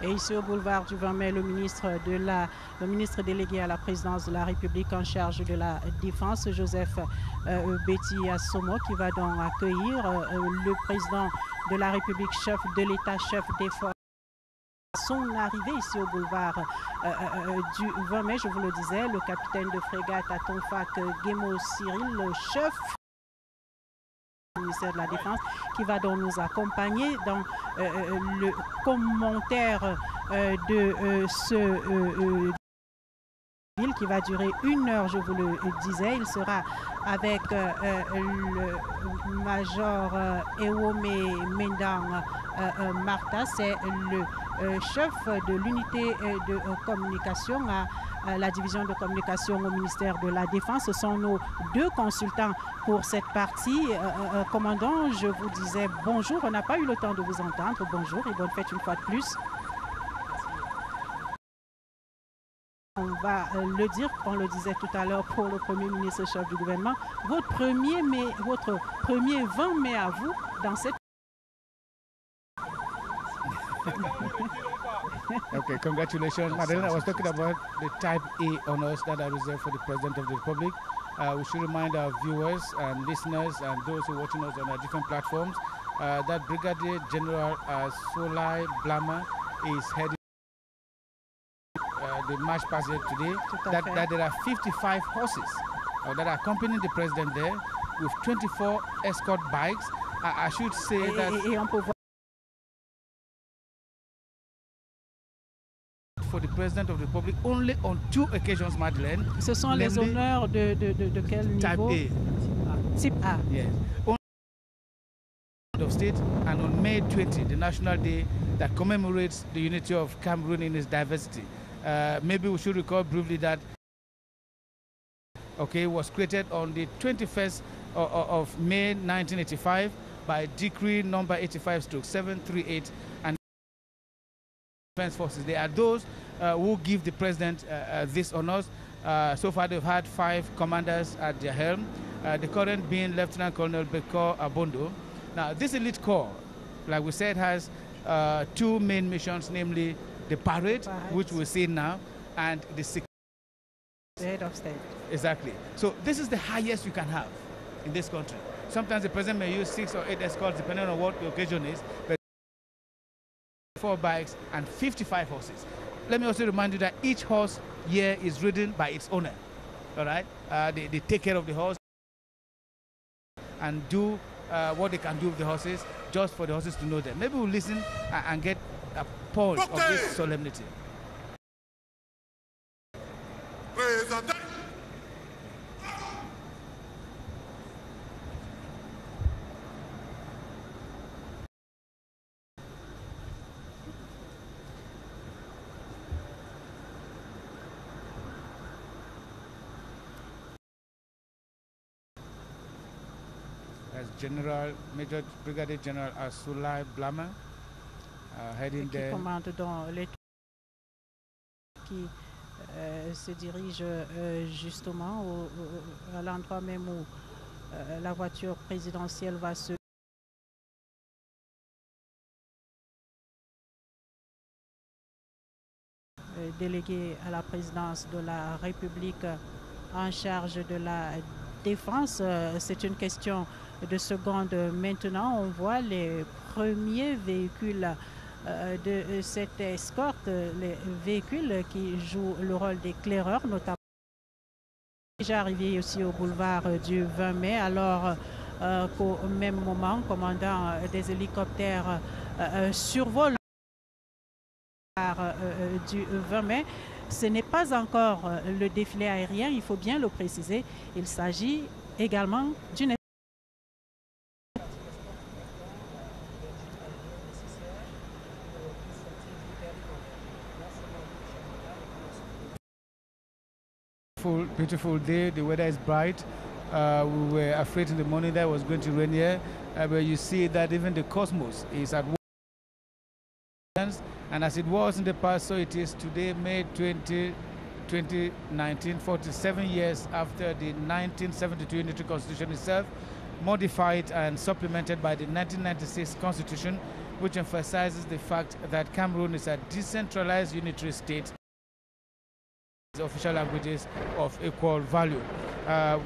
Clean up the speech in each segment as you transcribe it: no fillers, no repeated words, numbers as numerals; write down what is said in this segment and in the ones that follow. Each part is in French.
Et ici au boulevard du 20 mai, le ministre délégué à la présidence de la République en charge de la Défense, Joseph Betty Assomo, qui va donc accueillir le président de la République, chef de l'État, chef des forces. Son arrivée ici au boulevard du 20 mai, je vous le disais, le capitaine de frégate à Tonfac, Guémo Cyril, le chef du ministère de la Défense, qui va donc nous accompagner dans le commentaire de ce qui va durer 1 heure, je vous le disais. Il sera avec le major Ewome Mendang Martha, c'est le chef de l'unité de communication à la division de communication au ministère de la Défense. Ce sont nos 2 consultants pour cette partie. Commandant, je vous disais bonjour, on n'a pas eu le temps de vous entendre. Bonjour et bonne fête une fois de plus. On va le dire, on le disait tout à l'heure pour le Premier ministre chef du gouvernement, votre premier 20 mai à vous dans cette... Okay, congratulations, Madeleine. I was talking about the Type A honors that are reserved for the President of the Republic. We should remind our viewers and listeners and those who are watching us on our different platforms that Brigadier General Solai Blama is heading the march past here today, that there are 55 horses that are accompanying the president there with 24 escort bikes. I should say that for the president of the republic only on 2 occasions, Madeleine. Ce sont les honneurs de quel niveau? Type A. Type A. Yes. Only of state, and on May 20, the national day that commemorates the unity of Cameroon in its diversity. Maybe we should recall briefly that was created on the 21st of May 1985 by decree number 85/738 and defense forces. They are those who give the president these honors. So far they've had 5 commanders at their helm, the current being Lieutenant Colonel Bekor Abondo. Now this elite corps, like we said, has 2 main missions, namely the parade, which we see now, and the head of state. Exactly. So this is the highest you can have in this country. Sometimes the president may use 6 or 8 escorts, depending on what the occasion is, but 4 bikes and 55 horses. Let me also remind you that each horse here is ridden by its owner. All right? They take care of the horse and do what they can do with the horses, just for the horses to know them. Maybe we'll listen and get a pulse of this solemnity. As Major Brigadier General Solai Blama heading there. Qui commande dans l'équipe qui se dirige justement à l'endroit même où la voiture présidentielle va se délégué à la présidence de la République en charge de la défense. C'est une question de seconde maintenant. On voit les premiers véhicules de cette escorte, les véhicules qui jouent le rôle d'éclaireurs, notamment. Déjà arrivé aussi au boulevard du 20 mai, alors qu'au même moment, commandant des hélicoptères survole du 20 mai. Ce n'est pas encore le défilé aérien, il faut bien le préciser. Il s'agit également d'une... Beautiful day, the weather is bright. We were afraid in the morning that it was going to rain here, but you see that even the cosmos is at work. And as it was in the past, so it is today, May 20, 2019, 47 years after the 1972 Unitary Constitution itself, modified and supplemented by the 1996 Constitution, which emphasizes the fact that Cameroon is a decentralized unitary state. Official languages of equal value.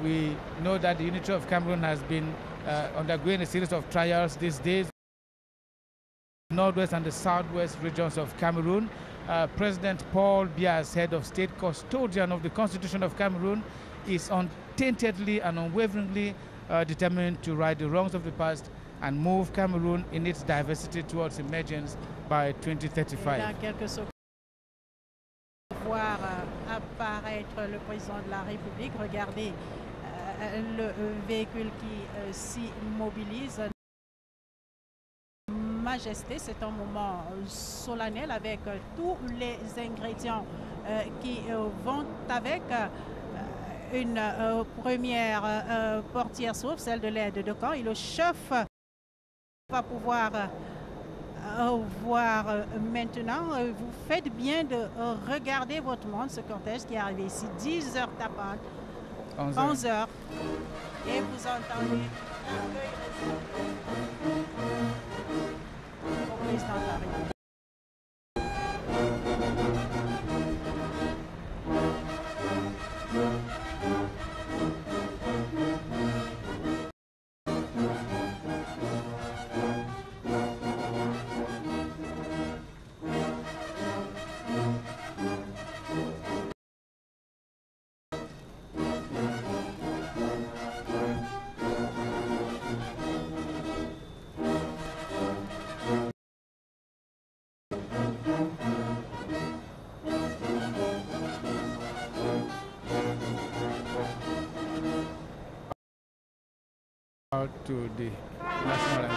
We know that the unity of Cameroon has been undergoing a series of trials these days. The northwest and the southwest regions of Cameroon. President Paul Biya, as head of state custodian of the Constitution of Cameroon, is untaintedly and unwaveringly determined to right the wrongs of the past and move Cameroon in its diversity towards emergence by 2035. Voir apparaître le président de la République, regardez le véhicule qui s'y mobilise. Majesté, c'est un moment solennel avec tous les ingrédients qui vont avec. Une première portière s'ouvre, celle de l'aide de camp, et le chef va pouvoir voir maintenant. Vous faites bien de regarder votre montre, ce cortège qui est arrivé ici, 10 heures tapantes, 11 heures, et vous entendez au président de la République. To the national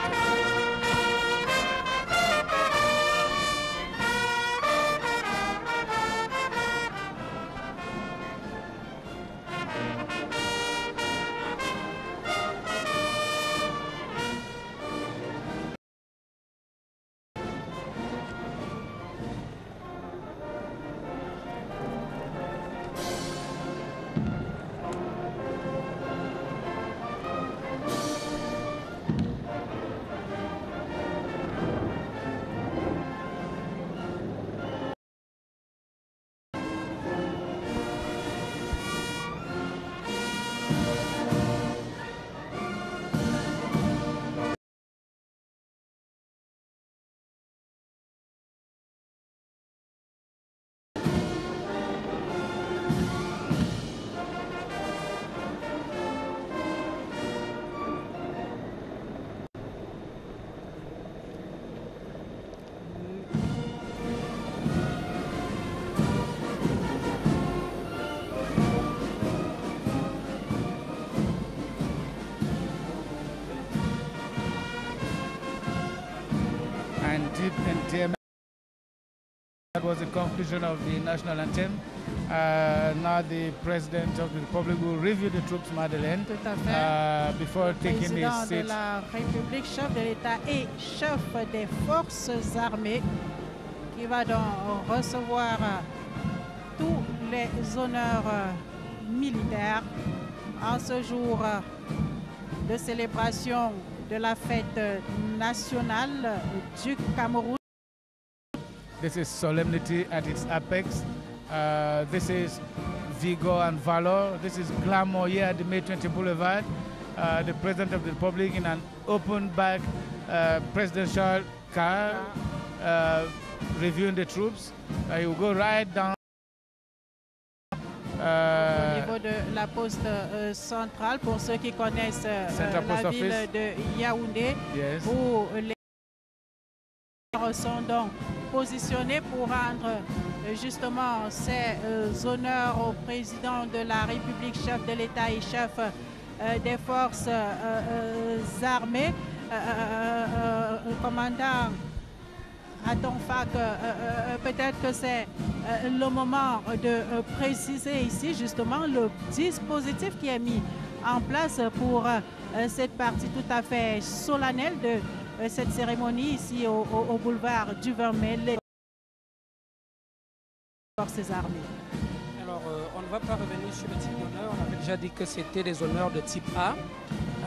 anthem. That was the conclusion of the national anthem. Now the President of the Republic will review the troops, Madeleine, before taking his seat. Président de la République, chef de l'État et chef des forces armées, qui va donc recevoir tous les honneurs militaires en ce jour de célébration de la fête nationale du Cameroun. This is solemnity at its apex. This is vigor and valor. This is glamour here at the May 20 Boulevard. The President of the Republic in an open back presidential car reviewing the troops. He will go right down. Au niveau de la poste centrale, pour ceux qui connaissent la ville de Yaoundé, yes, où les sont donc positionnés pour rendre justement ces honneurs au président de la République, chef de l'État et chef des forces armées. Commandant Atonfak, peut-être que c'est le moment de préciser ici justement le dispositif qui est mis en place pour cette partie tout à fait solennelle de cette cérémonie ici au boulevard du Vermel, les forces armées. Alors, on ne va pas revenir sur le type d'honneur. On avait déjà dit que c'était des honneurs de type A,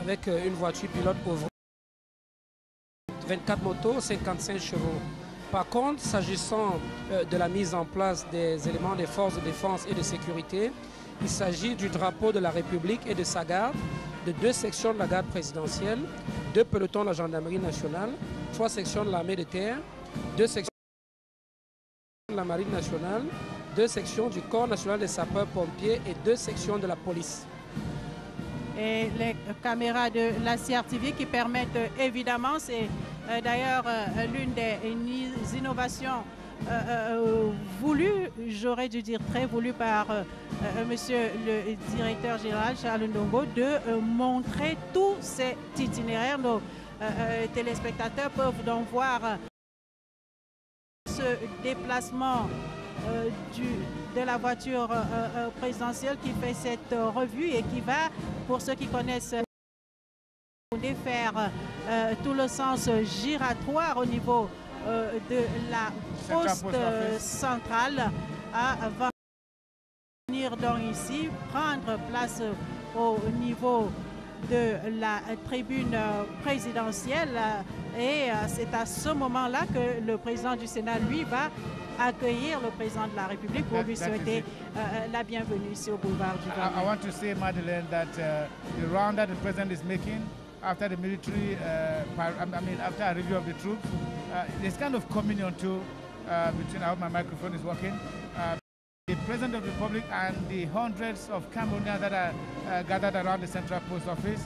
avec une voiture pilote ouvrante 24 motos, 55 chevaux. Par contre, s'agissant de la mise en place des éléments des forces de défense et de sécurité, il s'agit du drapeau de la République et de sa garde, de 2 sections de la garde présidentielle, 2 pelotons de la gendarmerie nationale, 3 sections de l'armée de terre, 2 sections de la marine nationale, 2 sections du corps national des sapeurs-pompiers et 2 sections de la police. Et les caméras de la CRTV qui permettent évidemment, c'est d'ailleurs l'une des innovations voulues, j'aurais dû dire très voulues par monsieur le directeur général Charles Ndongo, de montrer tout cet itinéraire. Nos téléspectateurs peuvent donc voir ce déplacement de la voiture présidentielle qui fait cette revue et qui va, pour ceux qui connaissent, faire tout le sens giratoire au niveau de la poste centrale à venir donc ici, prendre place au niveau de la tribune présidentielle et c'est à ce moment-là que le président du Sénat, lui, va accueillir le président de la République pour lui souhaiter la bienvenue ici au boulevard du Verneuil. I want to say, Madeleine, that the round that the president is making after the military, after a review of the troops, there's kind of communion too between, I hope my microphone is working, the President of the Republic and the hundreds of Cameroonians that are gathered around the Central Post Office.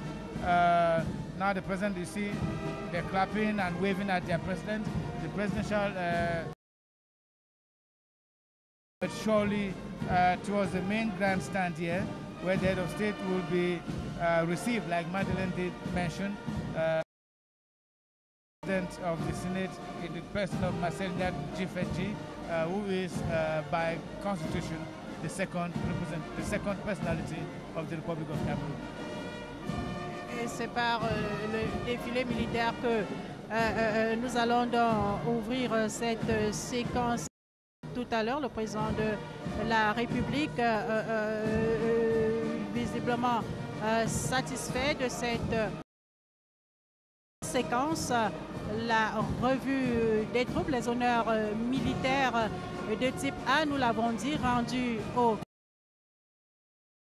Now the President, you see, they're clapping and waving at their President. The presidential but surely towards the main grandstand here, where the head of state will be received, like Madeleine did mention, President of the Senate in the person of Marcel Gifeji, who is by constitution the second personality of the Republic of Cameroon. Et c'est par le défilé militaire que nous allons donc ouvrir cette séquence. Tout à l'heure, le président de la République, visiblement satisfait de cette séquence, la revue des troupes, les honneurs militaires de type A, nous l'avons dit, rendus aux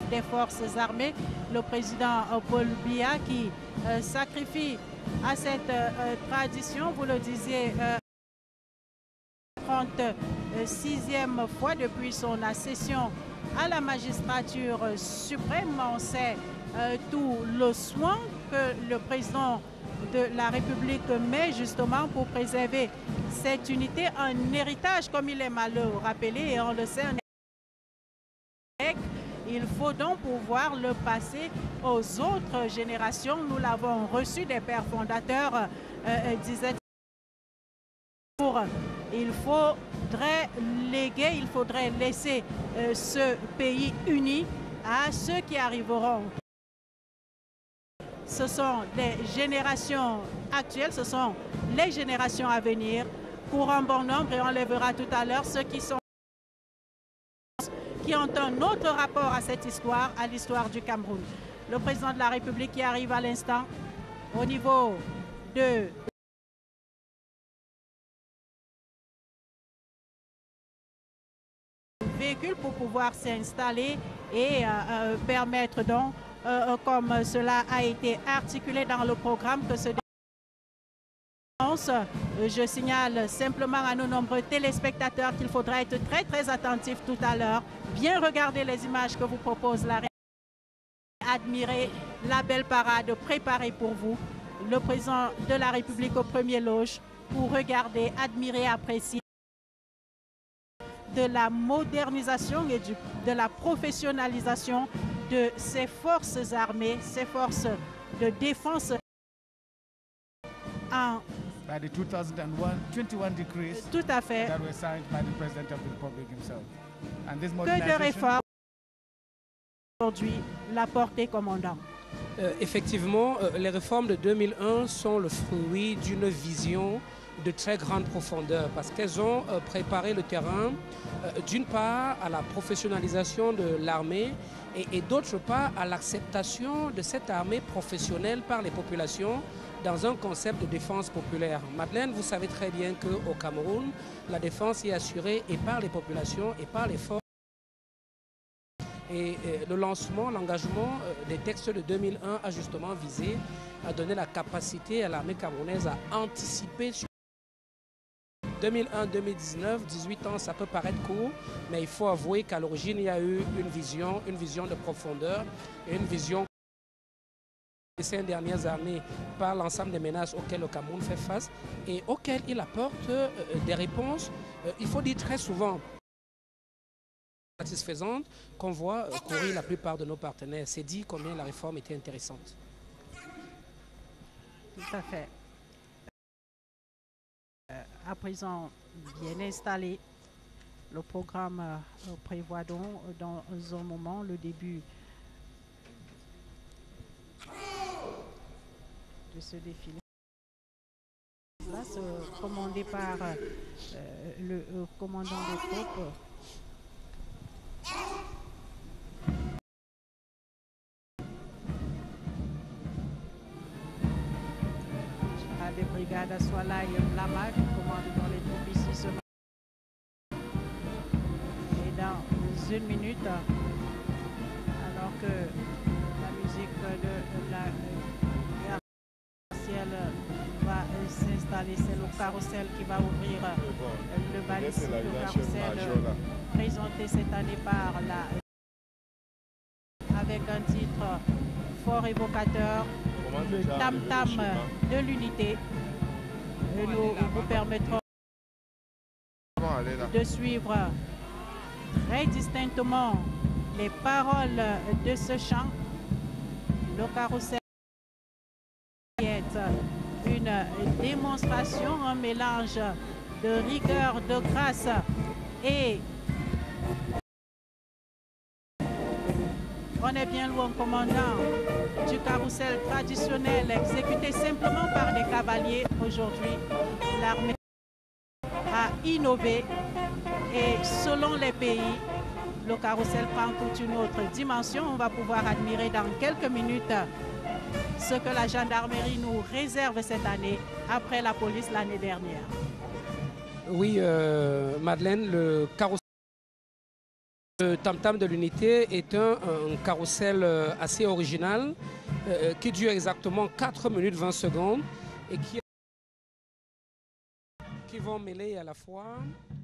des forces armées. Le président Paul Biya qui sacrifie à cette tradition, vous le disiez, 36e fois depuis son accession à la magistrature suprême. On sait tout le soin que le président de la République met justement pour préserver cette unité, un héritage comme il est mal rappelé et on le sait, il faut donc pouvoir le passer aux autres générations. Nous l'avons reçu des pères fondateurs, disait il faudrait léguer, il faudrait laisser ce pays uni à ceux qui arriveront. Ce sont des générations actuelles, ce sont les générations à venir pour un bon nombre et on les verra tout à l'heure, ceux qui ont un autre rapport à cette histoire, à l'histoire du Cameroun. Le président de la République qui arrive à l'instant au niveau de véhicule pour pouvoir s'installer et permettre donc, comme cela a été articulé dans le programme, que ce je signale simplement à nos nombreux téléspectateurs qu'il faudra être très très attentif tout à l'heure, bien regarder les images que vous propose la République, admirer la belle parade préparée pour vous, le président de la République au premier loge, pour regarder, admirer, apprécier de la modernisation et de la professionnalisation de ces forces armées, ces forces de défense en by the 2021 decrees tout à fait that were signed by the President of the Republic himself. And this que de réformes aujourd'hui la portée commandant. Effectivement, les réformes de 2001 sont le fruit d'une vision de très grande profondeur parce qu'elles ont préparé le terrain d'une part à la professionnalisation de l'armée et d'autre part à l'acceptation de cette armée professionnelle par les populations dans un concept de défense populaire. Madeleine, vous savez très bien qu'au Cameroun, la défense est assurée et par les populations et par les forces. Et le lancement, l'engagement des textes de 2001 a justement visé à donner la capacité à l'armée camerounaise à anticiper sur 2001-2019, 18 ans, ça peut paraître court, mais il faut avouer qu'à l'origine, il y a eu une vision de profondeur et une vision ces dernières années par l'ensemble des menaces auxquelles le Cameroun fait face et auxquelles il apporte des réponses, il faut dire très souvent, satisfaisantes, qu'on voit courir la plupart de nos partenaires. C'est dit combien la réforme était intéressante. Tout à fait. À présent bien installé, le programme prévoit donc dans un moment le début de ce défilé. Là, commandé par le commandant des troupes. Des brigades à Swala et Blama qui commandent dans les troupes ici ce matin. Et dans une minute, alors que la musique de la guerre martiale va s'installer, c'est le carrousel qui va ouvrir le bal ici, le carrousel présenté cette année par avec un titre fort évocateur, le tam-tam de l'unité. Nous vous permettrons de suivre très distinctement les paroles de ce chant. Le carrousel est une démonstration, un mélange de rigueur, de grâce et on est bien loin, commandant, du carrousel traditionnel exécuté simplement par des cavaliers. Aujourd'hui, l'armée a innové et selon les pays, le carrousel prend toute une autre dimension. On va pouvoir admirer dans quelques minutes ce que la gendarmerie nous réserve cette année après la police l'année dernière. Oui, Madeleine, le carrousel le tam-tam de l'unité est un carrousel assez original qui dure exactement 4 minutes 20 secondes et qui vont mêler à la fois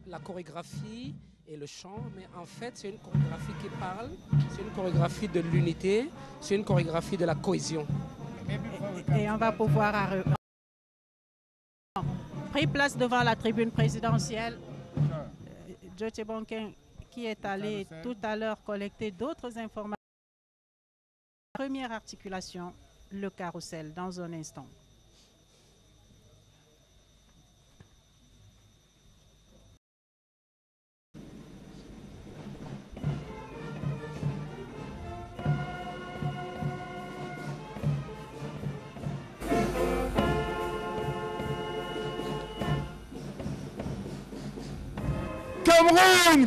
la chorégraphie et le chant, mais en fait c'est une chorégraphie qui parle, c'est une chorégraphie de l'unité, c'est une chorégraphie de la cohésion. Et on va pouvoir pris place devant la tribune présidentielle. Djoté Bonken qui est allé tout à l'heure collecter d'autres informations. Première articulation, le carrousel, dans un instant.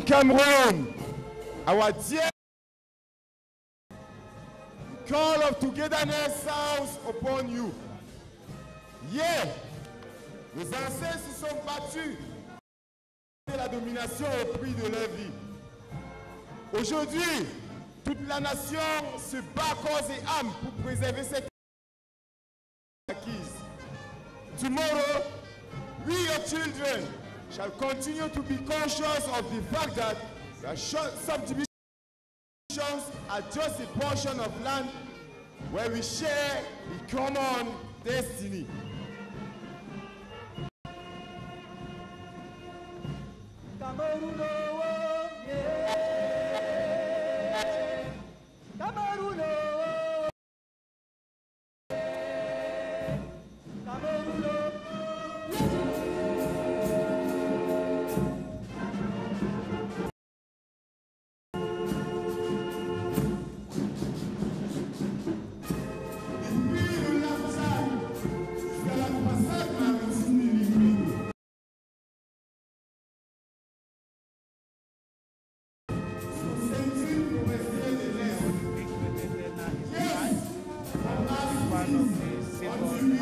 Cameroon, our dear call of togetherness sounds upon you. Hier, nos ancêtres se sont battus contre la domination au prix de leur vie. Aujourd'hui, toute la nation se bat corps et âme pour préserver cette acquise. Tomorrow, we, your children, shall continue to be conscious of the fact that subdivisions are just a portion of land where we share a common destiny.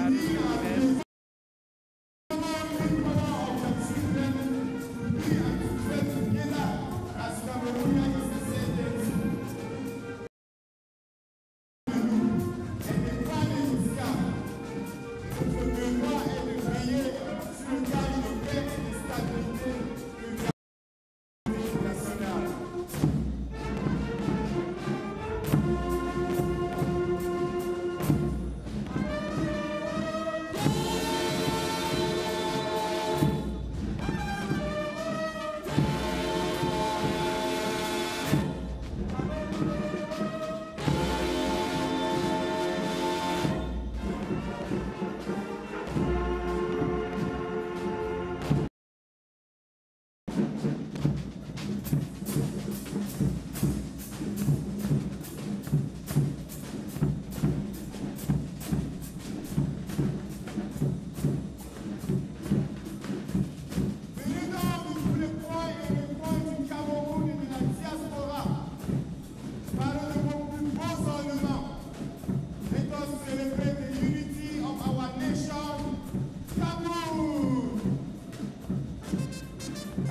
start with them.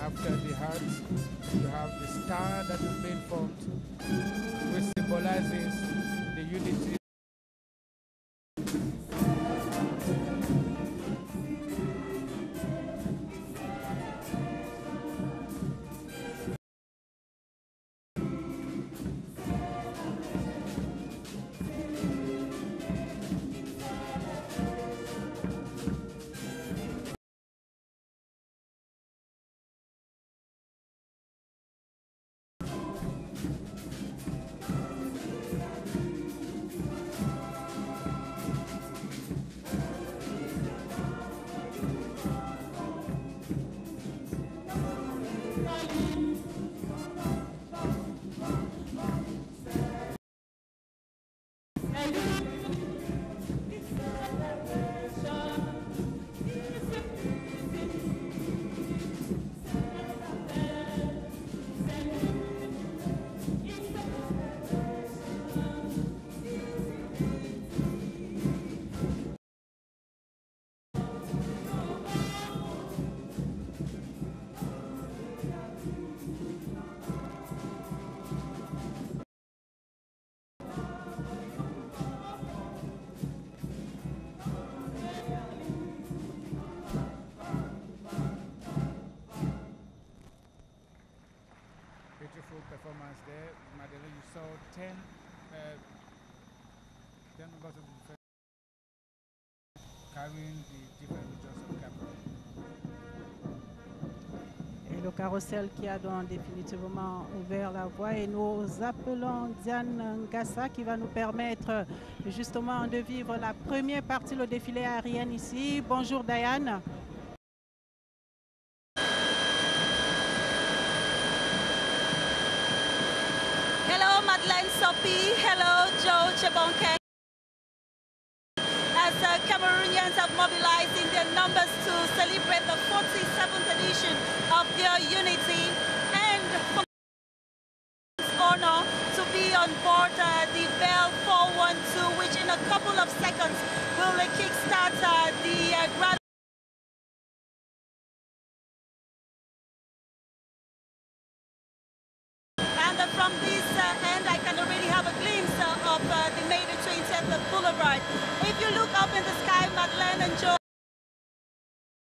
After the heart, you have the star that is being formed, which symbolizes the unity. Beautiful performance there. Madeleine, you saw 10 members of the defense carrying the different regions of Cameroon. Et le carrousel qui a donc définitivement ouvert la voie, et nous appelons Diane Ngassa qui va nous permettre justement de vivre la première partie, le défilé aérien ici. Bonjour Diane. Madeleine Sopi, hello Joe Chebonkeng. As Cameroonians have mobilized in their numbers to celebrate the 47th edition of their unity, and for honor to be on board the Bell 412, which in a couple of seconds will kickstart the grand. And from this end, I can already have a glimpse of the May the 20th Boulevard. If you look up in the sky, Madeleine and Joe,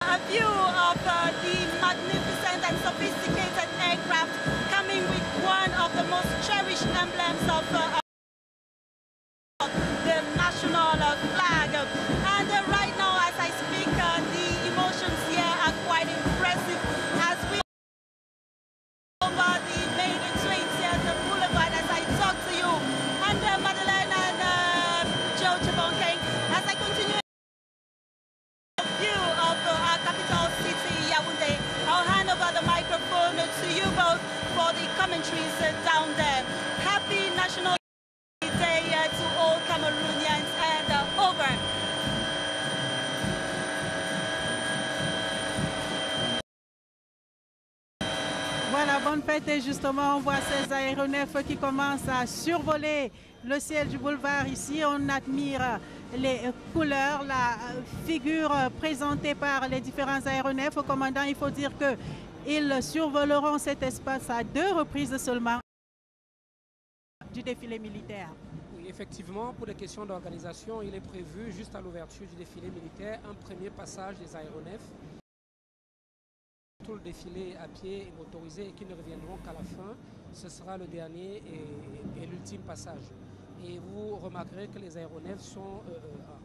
a view of the magnificent and sophisticated aircraft coming with one of the most cherished emblems of the national flag. And right now, as I speak, the emotions here are quite impressive as we over the May the 20th Boulevard as I talk to you. And Madeleine and Joe Chebonkeng, as I continue the view of our capital city, Yaoundé, I'll hand over the microphone to you both for the commentaries down there. Happy National Day to all Cameroonians, and over. Voilà, bonne fête, et justement on voit ces aéronefs qui commencent à survoler le ciel du boulevard ici. On admire les couleurs, la figure présentée par les différents aéronefs. Au commandant, il faut dire qu'ils survoleront cet espace à 2 reprises seulement du défilé militaire. Oui, effectivement, pour les questions d'organisation, il est prévu, juste à l'ouverture du défilé militaire, un premier passage des aéronefs. Tout le défilé à pied et motorisé et qui ne reviendront qu'à la fin. Ce sera le dernier et l'ultime passage. Et vous remarquerez que les aéronefs sont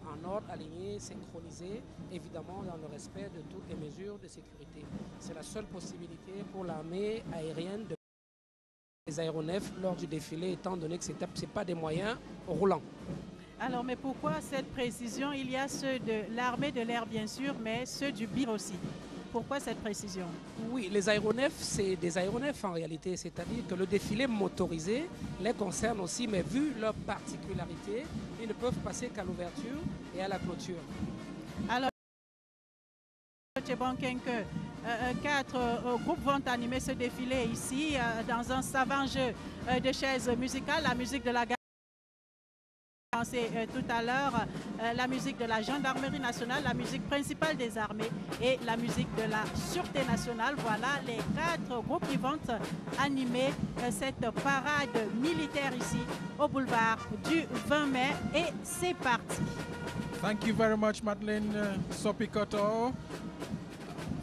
en ordre, alignés, synchronisés, évidemment dans le respect de toutes les mesures de sécurité. C'est la seule possibilité pour l'armée aérienne de les aéronefs lors du défilé, étant donné que ce n'est pas des moyens roulants. Alors, mais pourquoi cette précision? Il y a ceux de l'armée de l'air, bien sûr, mais ceux du BIR aussi. Pourquoi cette précision? Oui, les aéronefs, c'est des aéronefs en réalité, c'est-à-dire que le défilé motorisé les concerne aussi, mais vu leur particularité, ils ne peuvent passer qu'à l'ouverture et à la clôture. Alors, que 4 groupes vont animer ce défilé ici dans un savant jeu de chaises musicales, la musique de la gare. Tout à l'heure, la musique de la gendarmerie nationale, la musique principale des armées et la musique de la sûreté nationale. Voilà les 4 groupes qui vont animer cette parade militaire ici au boulevard du 20 mai. Et c'est parti. Thank you very much, Madeleine Sopikoto.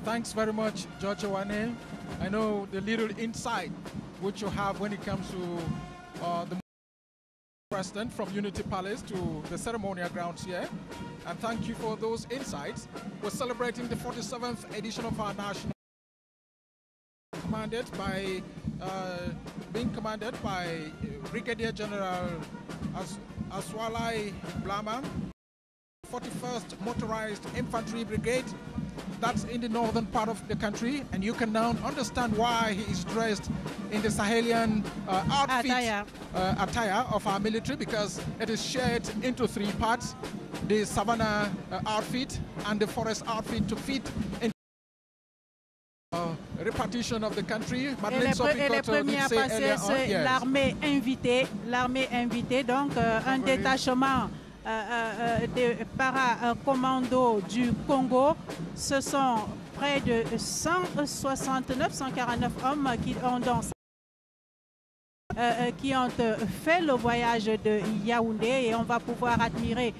Thanks very much, George Owane. I know the little insight which you have when it comes to the President from Unity Palace to the ceremonial grounds here, and thank you for those insights. We're celebrating the 47th edition of our national being commanded by Brigadier General Aswalai Blama, 41st Motorized Infantry Brigade. That's in the northern part of the country, and you can now understand why he is dressed in the Sahelian attire of our military, because it is shared into 3 parts: the savannah outfit and the forest outfit to fit in repartition of the country. Et les premiers à passer, c'est l'armée invitée, donc un détachement des paracommandos du Congo. Ce sont près de 149 hommes qui ont fait le voyage de Yaoundé, et on va pouvoir admirer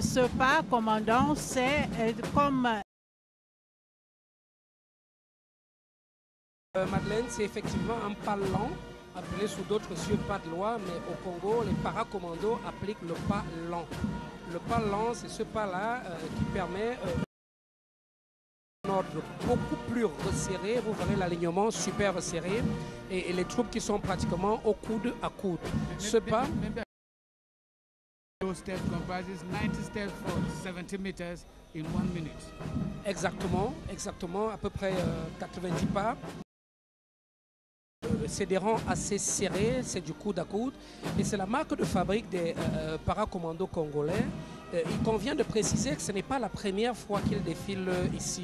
ce pas, commandant. C'est comme Madeleine, c'est effectivement un pas lent, appelé sous d'autres cieux pas de loi, mais au Congo, les paracommandos appliquent le pas lent. Le pas lent, c'est ce pas-là qui permet un ordre beaucoup plus resserré. Vous verrez l'alignement super resserré et les troupes qui sont pratiquement au coude à coude. Ce pas... Step comprises 90 steps for 70 meters in 1 minute. Exactement, à peu près 90 pas. C'est des rangs assez serrés, c'est du coude à coude, et c'est la marque de fabrique des paracommandos congolais. Il convient de préciser que ce n'est pas la première fois qu'ils défilent ici.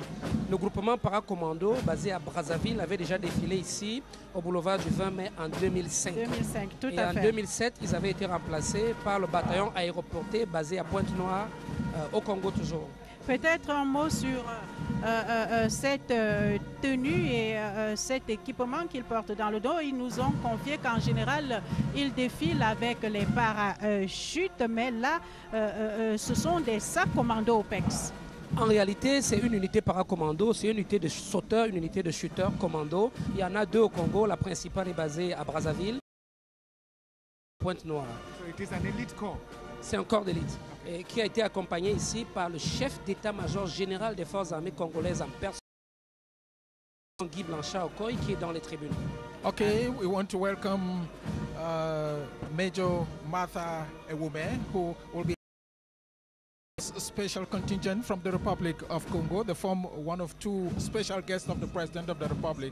Le groupement paracommando basé à Brazzaville avait déjà défilé ici au boulevard du 20 mai en 2005. Tout et à en fait. 2007, ils avaient été remplacés par le bataillon aéroporté basé à Pointe-Noire, au Congo toujours. Peut-être un mot sur cette tenue et cet équipement qu'ils portent dans le dos. Ils nous ont confié qu'en général, ils défilent avec les parachutes, mais là, ce sont des sacs commando OPEX. En réalité, c'est une unité paracommando, c'est une unité de sauteurs, une unité de shooters commando. Il y en a 2 au Congo, la principale est basée à Brazzaville, Pointe-Noire. So it is an elite corps. C'est un corps d'élite qui a été accompagné ici par le chef d'état-major général des forces armées congolaises en personne, Guy Blanchard-Okoy, qui est dans les tribunes. Okay, we want to welcome Major Martha Ewume, who will be a special contingent from the Republic of Congo, one of 2 special guests of the President of the Republic,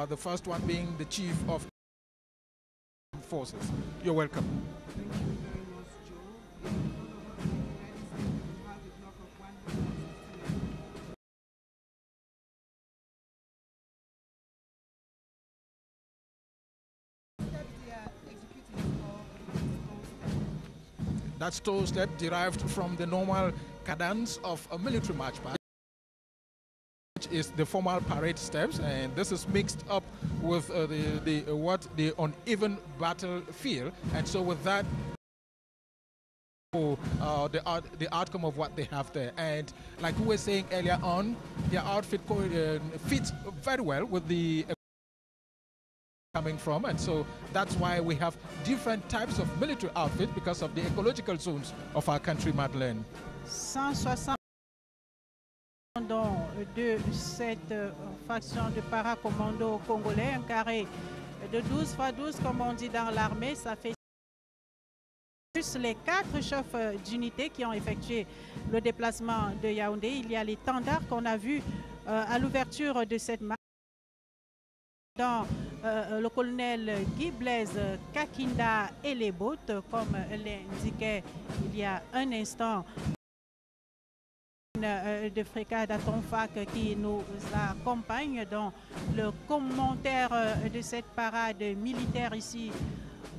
the first one being the Chief of Forces. You're welcome. Thank you very much, Joe. That's two steps derived from the normal cadence of a military march band, which is the formal parade steps, and this is mixed up with the uneven battlefield, and so with that, the outcome of what they have there. And like we were saying earlier on, their outfit fits very well with the coming from, and so that's why we have different types of military outfits because of the ecological zones of our country, Madeleine. 160 de cette faction de paracommando congolais, un carré de 12 x 12 comme on dit dans l'armée, ça fait plus les 4 chefs d'unité qui ont effectué le déplacement de Yaoundé. Il y a les tendards qu'on a vus à l'ouverture de cette marche. Dans le colonel Guy Blaise Kakinda et les bottes, comme l'indiquait il y a un instant, de Fricade à Tonfac qui nous accompagne dans le commentaire de cette parade militaire ici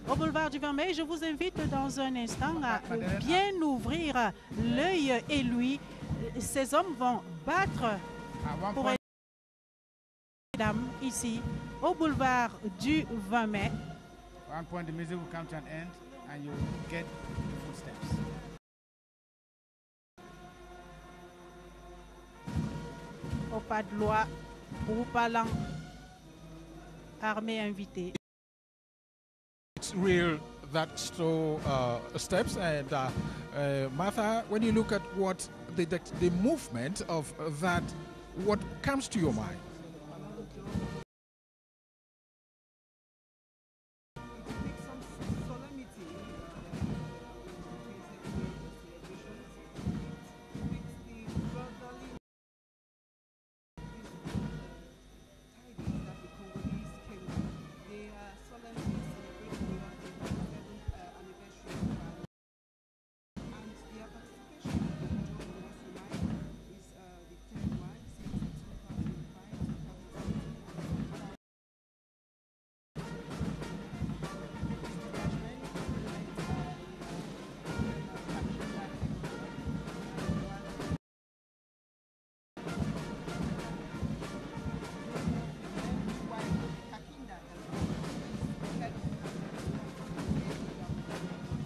au boulevard du 20 mai. Je vous invite dans un instant à bien ouvrir l'œil et l'ouïe. Ces hommes vont battre pour être dames ici au boulevard du 20 mai. At one point the music will come to an end and you get the footsteps. Au pas de loi, groupe allant, armée invitée. It's real that so steps, and Martha, when you look at what the movement of that, what comes to your mind?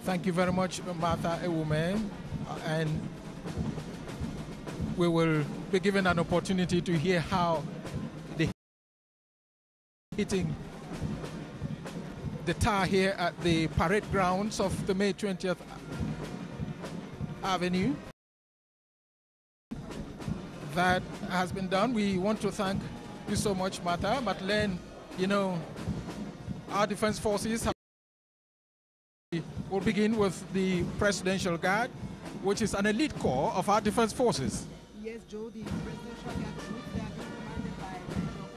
Thank you very much, Martha Ewume, and we will be given an opportunity to hear how the hitting the tar here at the parade grounds of the May 20th Avenue. That has been done. We want to thank you so much, Martha. Madeleine, you know, our defense forces have. We'll begin with the Presidential Guard, which is an elite corps of our defense forces. Yes, Joe, the Presidential Guard troops, they are being commanded by Major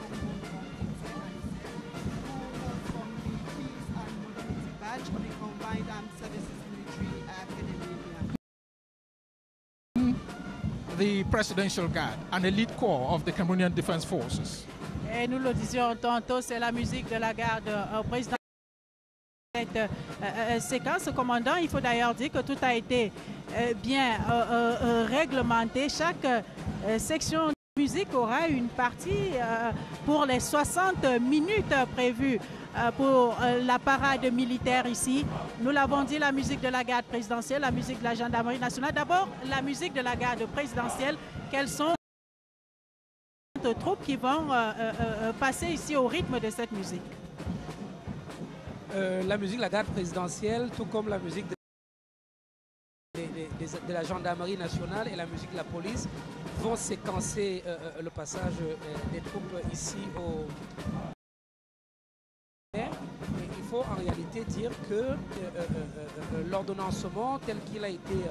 Kombo from the Peace and Modernity Badge of the Combined Armed Services Military Academy. The Presidential Guard, an elite corps of the Cameroonian Defense Forces. Et nous le disions tantôt, c'est la musique de la garde présidentielle. Cette séquence, commandant, il faut d'ailleurs dire que tout a été bien réglementé. Chaque section de musique aura une partie pour les 60 minutes prévues pour la parade militaire ici. Nous l'avons dit, la musique de la garde présidentielle, la musique de la gendarmerie nationale. D'abord, la musique de la garde présidentielle. Quelles sont les troupes qui vont passer ici au rythme de cette musique? La musique de la garde présidentielle, tout comme la musique de la gendarmerie nationale et la musique de la police, vont séquencer le passage des troupes ici au... Et il faut en réalité dire que l'ordonnancement tel qu'il a été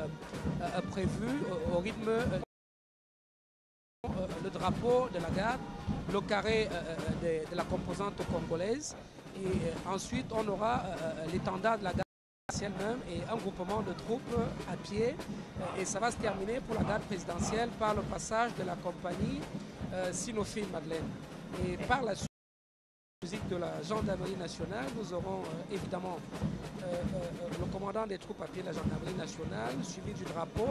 prévu au rythme le drapeau de la garde, le carré de la composante congolaise, et ensuite on aura l'étendard de la garde même et un groupement de troupes à pied, et ça va se terminer pour la garde présidentielle par le passage de la compagnie Sinofim Madeleine, et par la suite Musique de la gendarmerie nationale, nous aurons évidemment le commandant des troupes à pied de la gendarmerie nationale, suivi du drapeau.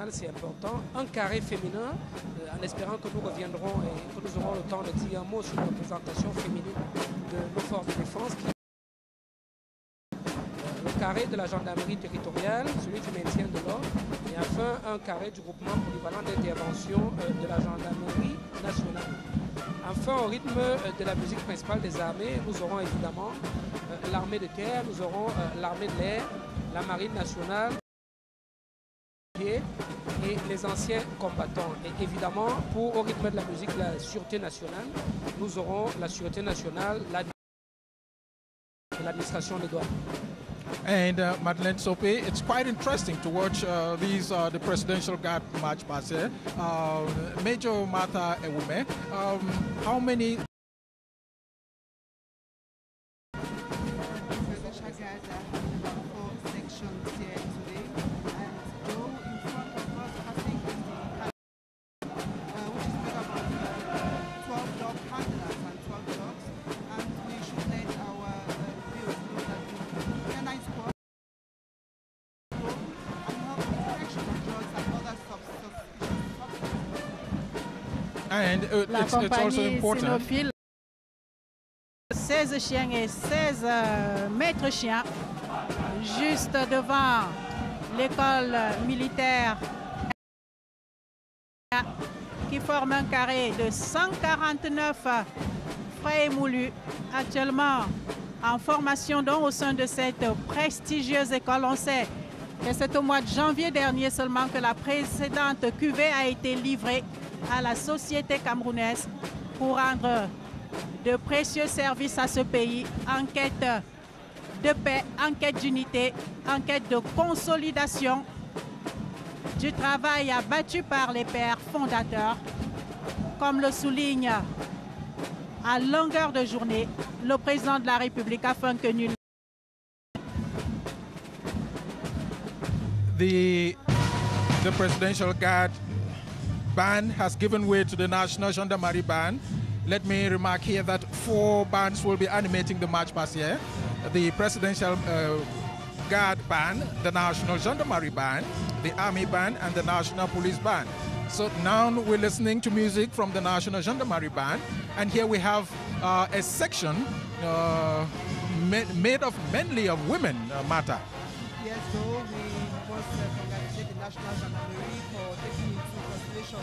C'est important, un carré féminin, en espérant que nous reviendrons et que nous aurons le temps de dire un mot sur la représentation féminine de nos forces de défense. Le carré de la gendarmerie territoriale, celui du maintien de l'ordre, et enfin un carré du groupement polyvalent d'intervention de la gendarmerie nationale. Enfin, au rythme de la musique principale des armées, nous aurons évidemment l'armée de terre, nous aurons l'armée de l'air, la marine nationale et les anciens combattants. Et évidemment, au rythme de la musique, la sûreté nationale, nous aurons la sûreté nationale, l'administration des douanes. And Madeleine Sopé, it's quite interesting to watch the Presidential Guard march past here. Major Martha Ewume, how many Presidential Guard have about 4 sections here today, and though in front of us, passing in the which is made up of 12 dog handlers and 12 dogs, and we should let our viewers know that the canine squad and help with detection of drugs and other substances. and it's also important. 16 chiens et 16 maîtres chiens juste devant l'école militaire qui forme un carré de 149 frais et moulus actuellement en formation donc au sein de cette prestigieuse école. On sait que c'est au mois de janvier dernier seulement que la précédente cuvée a été livrée à la société camerounaise pour rendre de précieux services à ce pays en quête de paix, en quête d'unité, en quête de consolidation du travail abattu par les pères fondateurs, comme le souligne à longueur de journée le président de la République afin que nul. The Presidential Guard band has given way to the National Gendarmerie Band. Let me remark here that 4 bands will be animating the march past here. The Presidential Guard Band, the National Gendarmerie Band, the Army Band, and the National Police Band. So now we're listening to music from the National Gendarmerie Band, and here we have a section made of mainly of women, Martha. Yes, so we must congratulate the National Gendarmerie for taking into consideration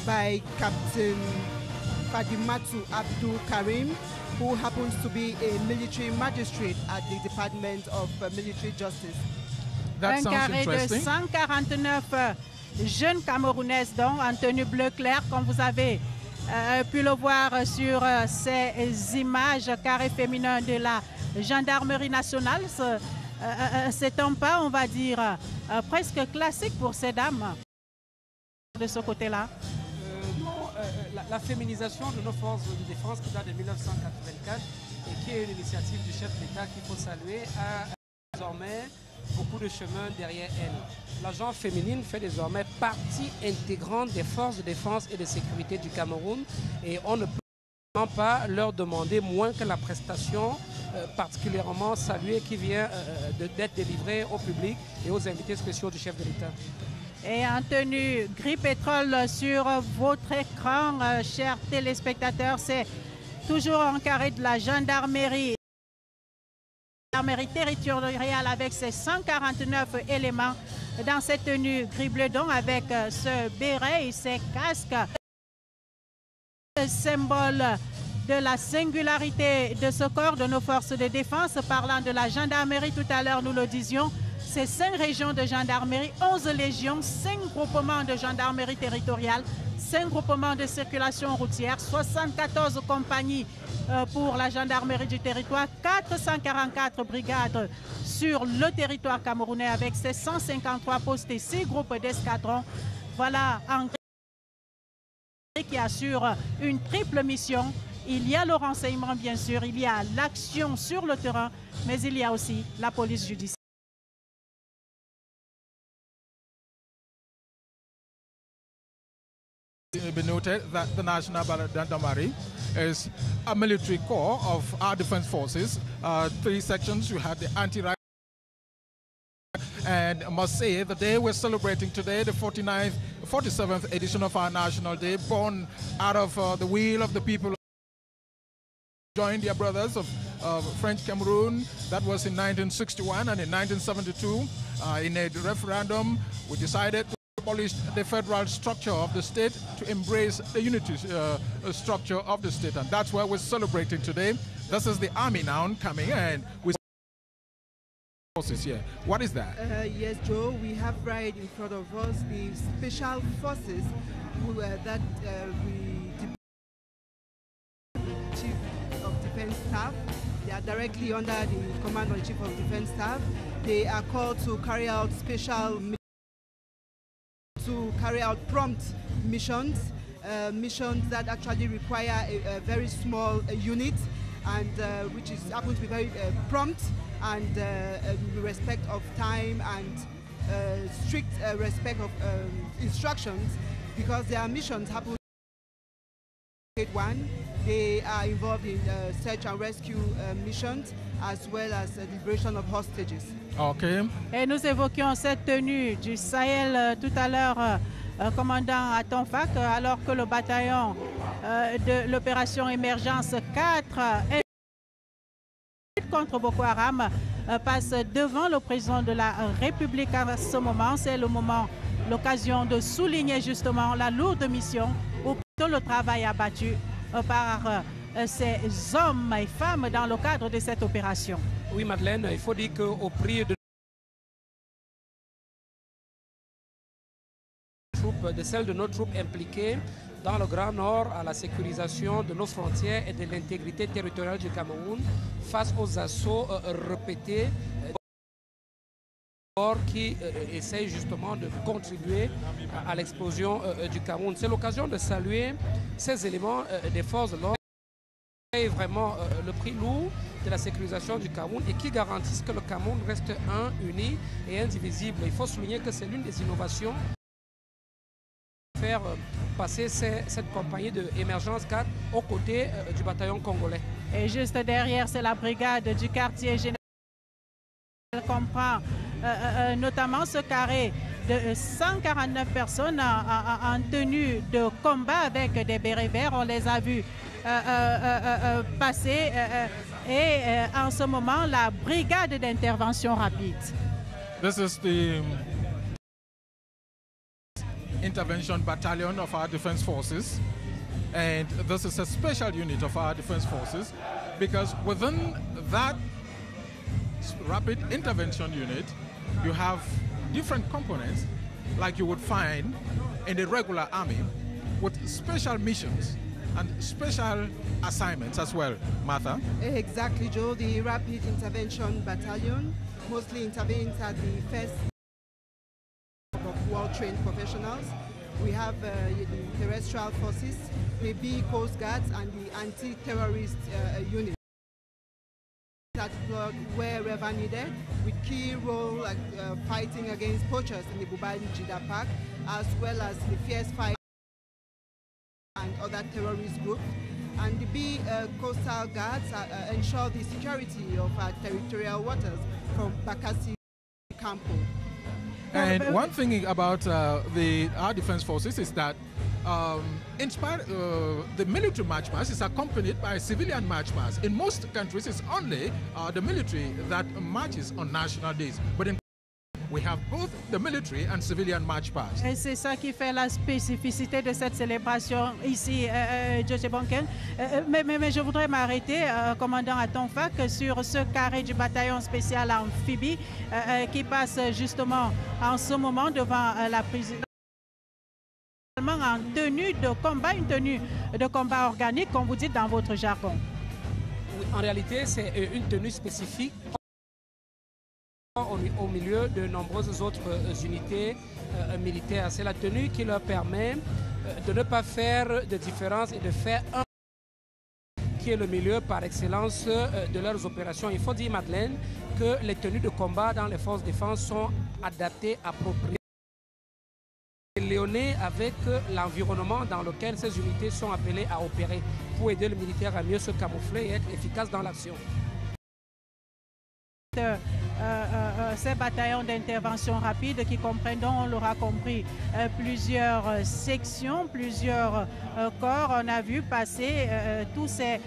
by Captain Fadimatu Abdul Karim, who happens to be a military magistrate at the Department of Military Justice. That Un sounds carré de interesting. 149 jeunes Camerounaises donc en tenue bleu clair, comme vous avez pu le voir sur ces images, carré féminin de la gendarmerie nationale. C'est un pas, on va dire, presque classique pour ces dames de ce côté-là. La féminisation de nos forces de défense qui date de 1984 et qui est une initiative du chef d'État qu'il faut saluer, a désormais beaucoup de chemin derrière elle. La gente féminine fait désormais partie intégrante des forces de défense et de sécurité du Cameroun et on ne peut pas leur demander moins que la prestation particulièrement saluée qui vient d'être délivrée au public et aux invités spéciaux du chef de l'État. Et en tenue gris pétrole sur votre écran, chers téléspectateurs, c'est toujours un carré de la gendarmerie territoriale avec ses 149 éléments dans cette tenue gris-bleu donc avec ce béret et ces casques. Le symbole de la singularité de ce corps de nos forces de défense, parlant de la gendarmerie tout à l'heure, nous le disions. C'est 5 régions de gendarmerie, 11 légions, 5 groupements de gendarmerie territoriale, 5 groupements de circulation routière, 74 compagnies pour la gendarmerie du territoire, 444 brigades sur le territoire camerounais avec ses 153 postes et 6 groupes d'escadrons. Voilà un qui assure une triple mission. Il y a le renseignement bien sûr, il y a l'action sur le terrain, mais il y a aussi la police judiciaire. be noted that the National Gendarmerie is a military corps of our defense forces. 3 sections. You have the anti-riot. And I must say, the day we're celebrating today, the 47th edition of our National Day, born out of the will of the people, joined their brothers of French Cameroon. That was in 1961, and in 1972, in a referendum, we decided to abolish the federal structure of the state to embrace the unity structure of the state, and that's why we're celebrating today. This is the army now coming, and we forces here. What is that? Yes, Joe, we have right in front of us the special forces that we Chief of Defense Staff. They are directly under the command of the Chief of Defense Staff. They are called to carry out prompt missions, missions that actually require a very small unit, and which happens to be very prompt and respect of time and strict respect of instructions, because their missions happen. They are involved in search and rescue missions as well as the liberation of hostages. Okay. Et nous évoquions cette tenue du Sahel tout à l'heure, commandant à Tonfac, alors que le bataillon de l'opération Émergence 4 contre Boko Haram passe devant le président de la République à ce moment. C'est le moment, l'occasion de souligner justement la lourde mission ou plutôt le travail abattu par ces hommes et femmes dans le cadre de cette opération. Oui, Madeleine, il faut dire qu'au prix de celles de nos troupes impliquées dans le Grand Nord à la sécurisation de nos frontières et de l'intégrité territoriale du Cameroun face aux assauts répétés qui essayent justement de contribuer à l'explosion du Cameroun. C'est l'occasion de saluer ces éléments des forces de l'ordre qui payent vraiment le prix lourd de la sécurisation du Cameroun et qui garantissent que le Cameroun reste uni et indivisible. Il faut souligner que c'est l'une des innovations faire passer cette compagnie de Émergence 4 aux côtés du bataillon congolais. Et juste derrière, c'est la brigade du quartier général. Elle comprend notamment ce carré de 149 personnes en tenue de combat avec des bérets verts. On les a vus passer et en ce moment, la brigade d'intervention rapide. This is the intervention battalion of our defense forces, and this is a special unit of our defense forces because within that rapid intervention unit you have different components like you would find in the regular army, with special missions and special assignments as well. Martha? Exactly, Joe. The Rapid Intervention Battalion mostly intervenes at the first of well-trained professionals. We have the terrestrial forces, the B Coast Guards, and the anti-terrorist unit that deployed wherever needed, with key role like fighting against poachers in the Bubanjida Park, as well as the fierce fight and other terrorist groups. And the B Coastal Guards ensure the security of our territorial waters from Bakassi to Campo. And one thing about our defense forces is that the military march past is accompanied by civilian march past. In most countries, it's only the military that marches on national days. But in we have both the military and civilian march past. Et c'est ça qui fait la spécificité de cette célébration ici, José Bonken. Mais je voudrais m'arrêter, commandant à Tonfac, sur ce carré du bataillon spécial amphibie qui passe justement en ce moment devant la présidence. En tenue de combat, une tenue de combat organique, comme vous dites dans votre jargon. Oui, en réalité, c'est une tenue spécifique au milieu de nombreuses autres unités militaires. C'est la tenue qui leur permet de ne pas faire de différence et de faire un qui est le milieu par excellence de leurs opérations. Il faut dire, Madeleine, que les tenues de combat dans les forces de défense sont adaptées, appropriées léonais avec l'environnement dans lequel ces unités sont appelées à opérer pour aider le militaire à mieux se camoufler et être efficace dans l'action. Ces bataillons d'intervention rapide qui comprennent, donc, on l'aura compris, plusieurs sections, plusieurs corps. On a vu passer tous ces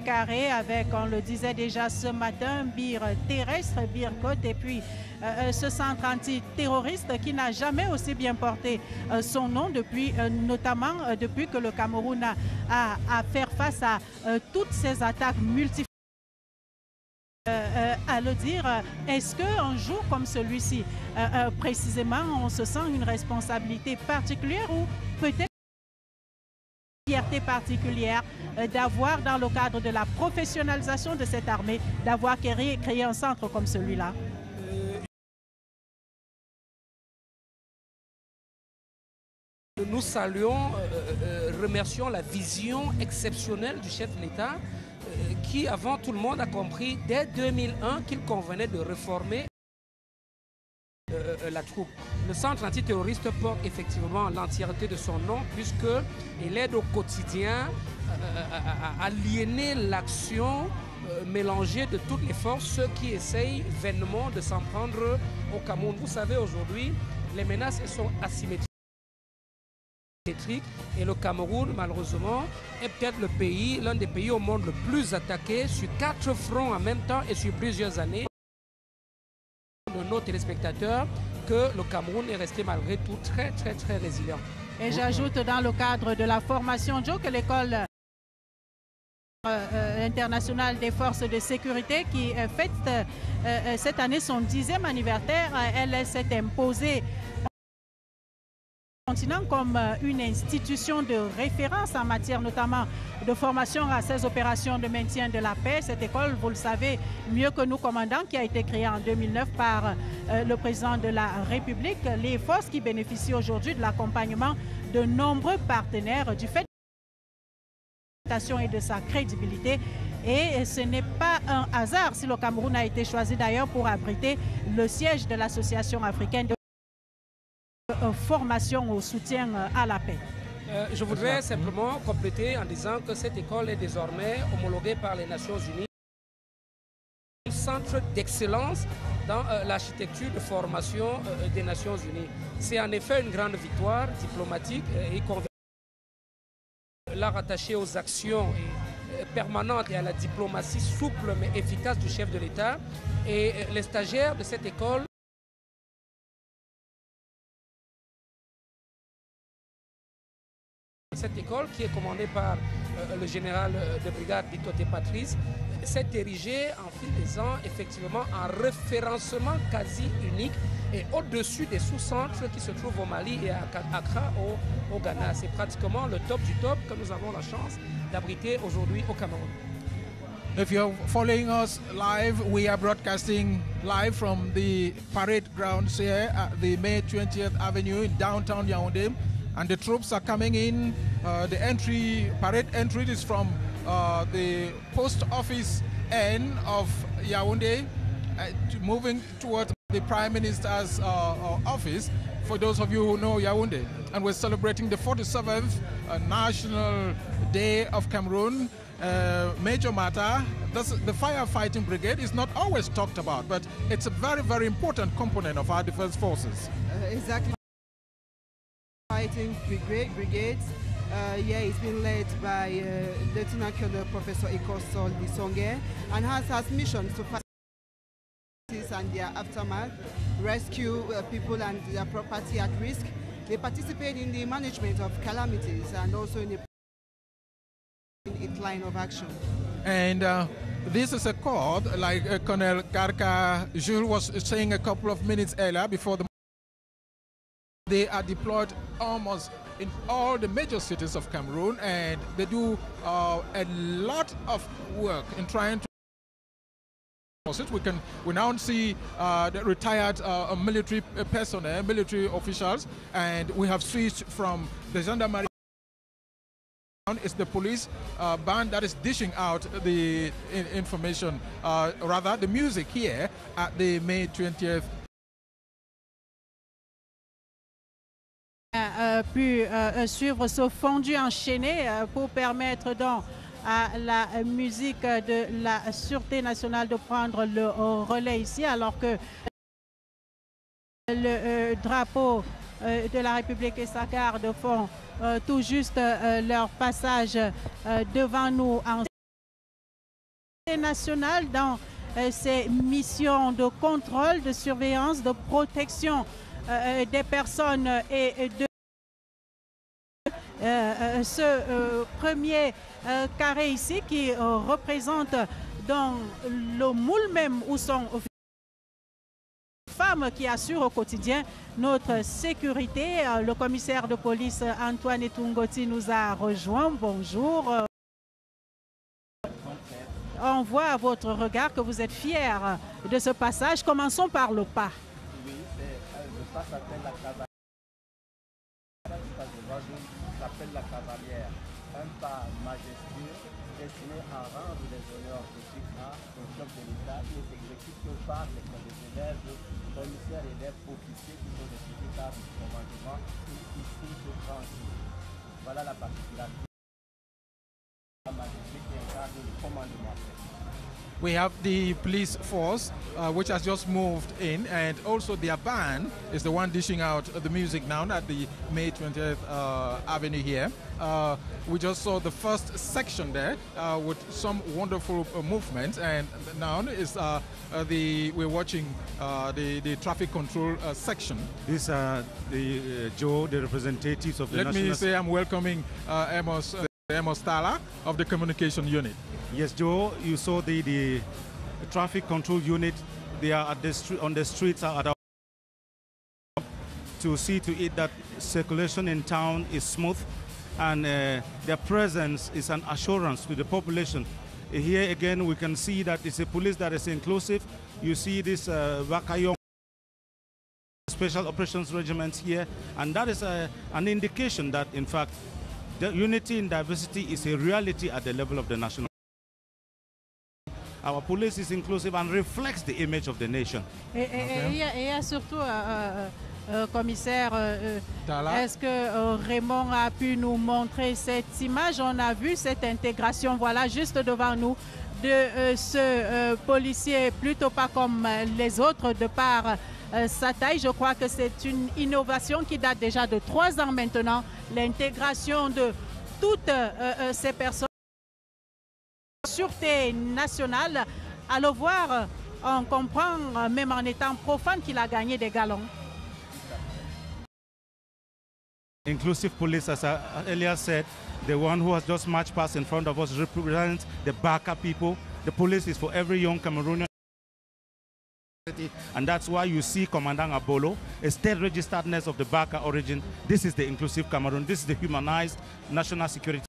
carrés avec, on le disait déjà ce matin, bir terrestre, bir côte, et puis ce centre antiterroriste qui n'a jamais aussi bien porté son nom depuis, notamment depuis que le Cameroun a à faire face à toutes ces attaques multiples. À le dire, est-ce qu'un jour comme celui-ci, précisément, on se sent une responsabilité particulière ou peut-être une fierté particulière d'avoir, dans le cadre de la professionnalisation de cette armée, d'avoir créé un centre comme celui-là? Nous saluons, remercions la vision exceptionnelle du chef de l'État qui, avant tout le monde, a compris dès 2001 qu'il convenait de réformer la troupe. Le centre antiterroriste porte effectivement l'entièreté de son nom puisqu'il aide au quotidien à aliéner l'action mélangée de toutes les forces qui essayent vainement de s'en prendre au Cameroun. Vous savez, aujourd'hui, les menaces sont asymétriques. Et le Cameroun, malheureusement, est peut-être l'un des pays au monde le plus attaqué sur 4 fronts en même temps et sur plusieurs années. De nos téléspectateurs, que le Cameroun est resté malgré tout très résilient. Et j'ajoute dans le cadre de la formation, Joe, que l'école internationale des forces de sécurité qui fête cette année son 10e anniversaire, elle s'est imposée continent comme une institution de référence en matière notamment de formation à ces opérations de maintien de la paix. Cette école, vous le savez mieux que nous, commandant, qui a été créée en 2009 par le président de la République. Les forces qui bénéficient aujourd'hui de l'accompagnement de nombreux partenaires du fait de sa réputation et de sa crédibilité. Et ce n'est pas un hasard si le Cameroun a été choisi d'ailleurs pour abriter le siège de l'Association africaine de formation au soutien à la paix. Je voudrais simplement compléter en disant que cette école est désormais homologuée par les Nations Unies. Un centre d'excellence dans l'architecture de formation des Nations Unies. C'est en effet une grande victoire diplomatique et convient la rattacher aux actions permanentes et à la diplomatie souple mais efficace du chef de l'État. Et les stagiaires de cette école Cette école, qui est commandée par le général de brigade Ditoté Patrice, s'est érigée en fil des ans effectivement en référencement quasi unique et au-dessus des sous-centres qui se trouvent au Mali et à Accra au Ghana. C'est pratiquement le top du top que nous avons la chance d'abriter aujourd'hui au Cameroun. If you're following us live, we are broadcasting live from the parade grounds here at the May 20th Avenue in downtown Yaoundé. And the troops are coming in. The parade entry is from the post office end of Yaoundé, moving towards the Prime Minister's office, for those of you who know Yaoundé. And we're celebrating the 47th National Day of Cameroon. Major Mata, the firefighting brigade is not always talked about, but it's a very important component of our defense forces. Exactly. Fighting brigades. It's been led by Lieutenant Colonel Professor Ikosol Disonge and has missions to fight and their aftermath, rescue people and their property at risk. They participate in the management of calamities and also in its line of action. And this is a code, like Colonel Garka Jules was saying a couple of minutes earlier before the they are deployed almost in all the major cities of Cameroon, and they do a lot of work in trying to. We now see the retired military personnel, military officials, and we have switched from the gendarmerie. It's the police band that is dishing out the information, rather the music here at the May 20th pu suivre ce fondu enchaîné pour permettre donc à la musique de la Sûreté nationale de prendre le relais ici, alors que le drapeau de la République et sa garde font tout juste leur passage devant nous en nationale dans ces missions de contrôle, de surveillance, de protection des personnes et de ce premier carré ici qui représente dans le moule même où sont femmes qui assurent au quotidien notre sécurité. Le commissaire de police Antoine Etungoti nous a rejoint. Bonjour. On voit à votre regard que vous êtes fiers de ce passage. Commençons par le pas. Oui, le pas s'appelle la cavalière. S'appelle la cavalière. Un pas majestueux destiné à rendre les honneurs au chef de l'État qui est exécuté par les élèves, commissaires, élèves, officiers qui sont décidés par le commandement ici se transmet. Voilà la particularité. We have the police force, which has just moved in, and also their band is the one dishing out the music now at the May 20th Avenue here. We just saw the first section there with some wonderful movement, and now is we're watching the traffic control section. These are Joe, the representatives of the Let me say I'm welcoming Amos Tala of the communication unit. Yes, Joe, you saw the traffic control unit. They are at on the streets to see to it that circulation in town is smooth, and their presence is an assurance to the population. Here again, we can see that it's a police that is inclusive. You see this Wakayong Special Operations Regiment here, and that is an indication that, in fact, the unity in diversity is a reality at the level of the national. Our police is inclusive and reflects the image of the nation. Et surtout, commissaire, est-ce que Raymond a pu nous montrer cette image? On a vu cette intégration, voilà, juste devant nous, de ce policier plutôt pas comme les autres de par sa taille. Je crois que c'est une innovation qui date déjà de 3 ans maintenant, l'intégration de toutes ces personnes. Sûreté nationale, à le voir, on comprend, même en étant profane, qu'il a gagné des galons. Inclusive police, as I earlier said, the one who has just marched past in front of us represents the Baka people. The police is for every young Cameroonian. And that's why you see Commandant Abolo, a state registered nurse of the Baka origin. This is the inclusive Cameroon. This is the humanized national security.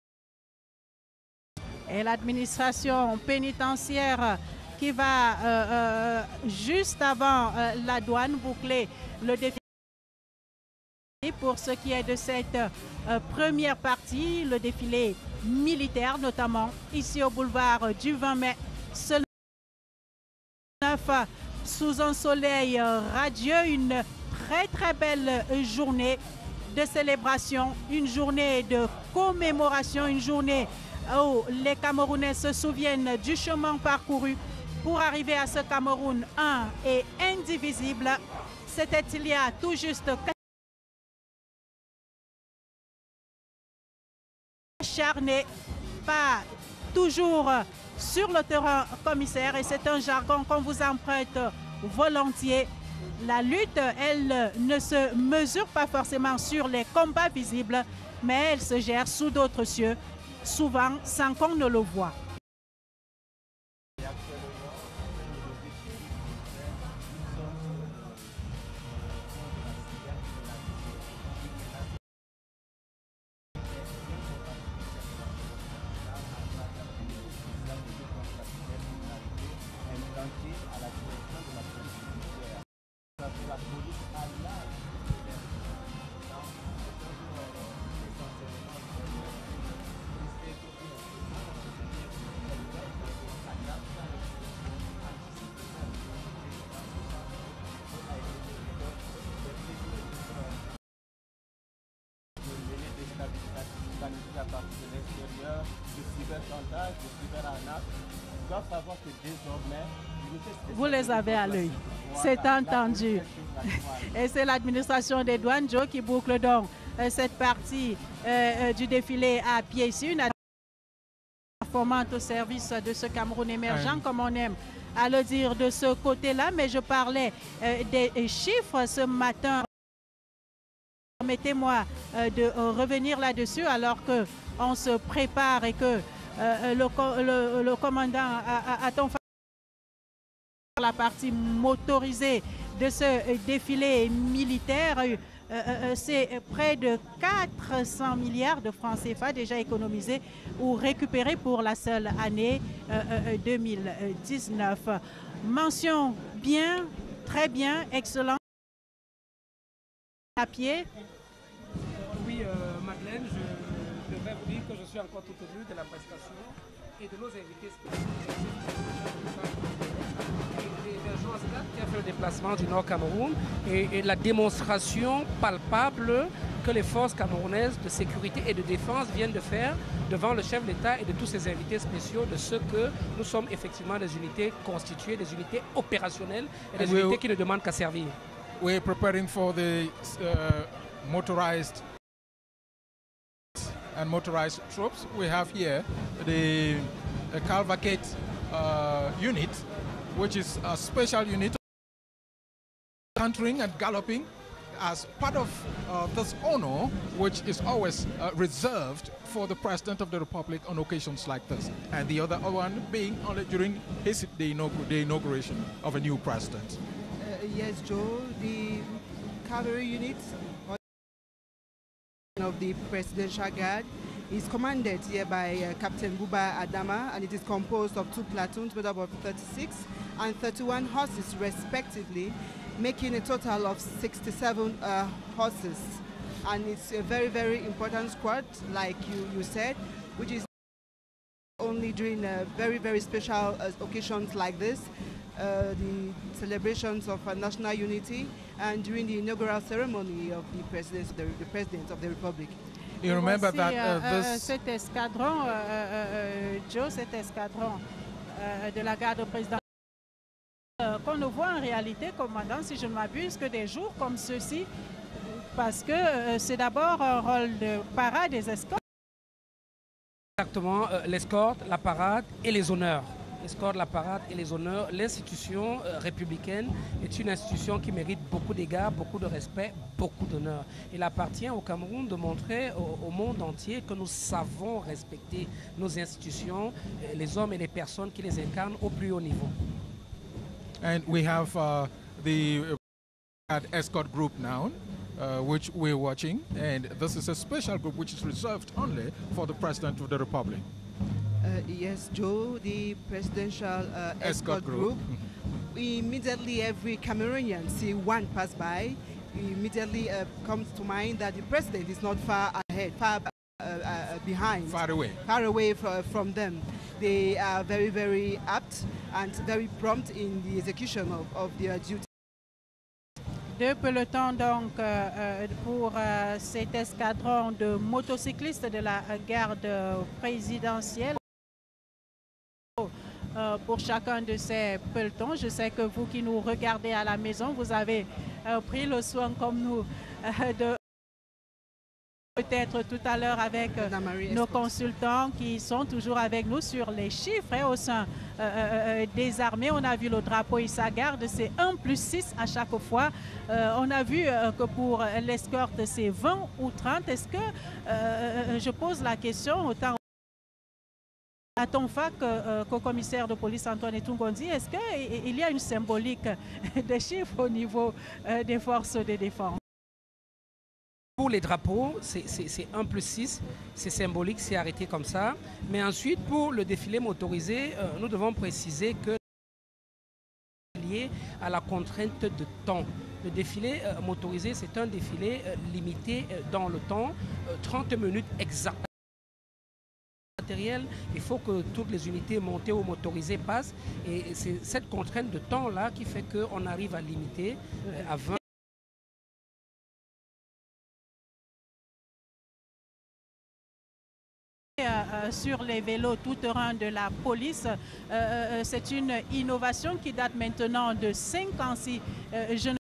Et l'administration pénitentiaire qui va juste avant la douane boucler le défilé. Pour ce qui est de cette première partie, le défilé militaire, notamment ici au boulevard du 20 mai, ce 9 sous un soleil radieux, une très belle journée de célébration, une journée de commémoration, une journée où les Camerounais se souviennent du chemin parcouru pour arriver à ce Cameroun un et indivisible. C'était il y a tout juste acharné, pas toujours sur le terrain, commissaire, et c'est un jargon qu'on vous emprunte volontiers. La lutte, elle ne se mesure pas forcément sur les combats visibles, mais elle se gère sous d'autres cieux, souvent sans qu'on ne le voie. déstabiliser à partir de l'extérieur, de cyberchantage, de cyberarnaque. Ils doivent savoir que désormais, vous les avez à l'œil. C'est entendu. Et c'est l'administration des douanes, Joe, qui boucle donc cette partie du défilé à pied. C'est une performante au service de ce Cameroun émergent, comme on aime à le dire de ce côté-là. Mais je parlais des chiffres ce matin. Permettez-moi de revenir là-dessus alors qu'on se prépare et que le commandant attend la partie motorisée de ce défilé militaire. C'est près de 400 milliards de francs CFA déjà économisés ou récupérés pour la seule année 2019. Mention bien, très bien, excellent. À pied. Oui, Madeleine, je devrais vous dire que je suis encore tout au début de la prestation et de nos invités spéciaux. Qui a fait le déplacement du Nord Cameroun et la démonstration palpable que les forces camerounaises de sécurité et de défense viennent de faire devant le chef d'État et de tous ses invités spéciaux de ce que nous sommes effectivement des unités constituées, des unités opérationnelles et des unités qui ne demandent qu'à servir. We're preparing for the motorized and motorized troops. We have here the Cavalcade unit, which is a special unit cantering and galloping as part of this honor, which is always reserved for the President of the Republic on occasions like this, and the other one being only during the inauguration of a new president. Yes, Joe, the cavalry unit of the Presidential Guard is commanded here by Captain Buba Adama, and it is composed of 2 platoons made up of 36 and 31 horses respectively, making a total of 67 horses. And it's a very, very important squad, like you said, which is only during very, very special occasions like this, the celebrations of national unity, and during the inaugural ceremony of the President of the Republic. You remember that cet escadron, Joe, cet escadron de la garde présidentielle, qu'on ne voit en réalité, commandant, si je ne m'abuse, que des jours comme ceux-ci, parce que c'est d'abord un rôle de parade des escortes. Exactement, l'escorte, la parade et les honneurs. L'escorte, la parade et les honneurs. L'institution républicaine est une institution qui mérite beaucoup d'égards, beaucoup de respect, beaucoup d'honneur. Il appartient au Cameroun de montrer au monde entier que nous savons respecter nos institutions, les hommes et les personnes qui les incarnent au plus haut niveau. And we have the escort group now, which we're watching, and this is a special group which is reserved only for the President of the Republic. Yes, Joe, the presidential escort group. Immediately every Cameroonian see one pass by, immediately comes to mind that the president is not far ahead, far behind. Far away from them. They are very, very apt and very prompt in the execution of their duty. 2 pelotons donc pour cet escadron de motocyclistes de la garde présidentielle. Pour chacun de ces pelotons, je sais que vous qui nous regardez à la maison, vous avez pris le soin comme nous de peut-être tout à l'heure avec nos consultants qui sont toujours avec nous sur les chiffres au sein des armées. On a vu le drapeau Issa Garde, c'est 1+6 à chaque fois. On a vu que pour l'escorte, c'est 20 ou 30. Est-ce que, je pose la question autant à ton fac qu'au commissaire de police Antoine Tungondi, est-ce qu'il y a une symbolique des chiffres au niveau des forces de défense? Pour les drapeaux, c'est 1+6, c'est symbolique, c'est arrêté comme ça. Mais ensuite, pour le défilé motorisé, nous devons préciser que c'est lié à la contrainte de temps. Le défilé motorisé, c'est un défilé limité dans le temps, 30 minutes exactement. Il faut que toutes les unités montées ou motorisées passent. Et c'est cette contrainte de temps-là qui fait qu'on arrive à limiter à 20 sur les vélos tout-terrain de la police. C'est une innovation qui date maintenant de 5 ans. Si je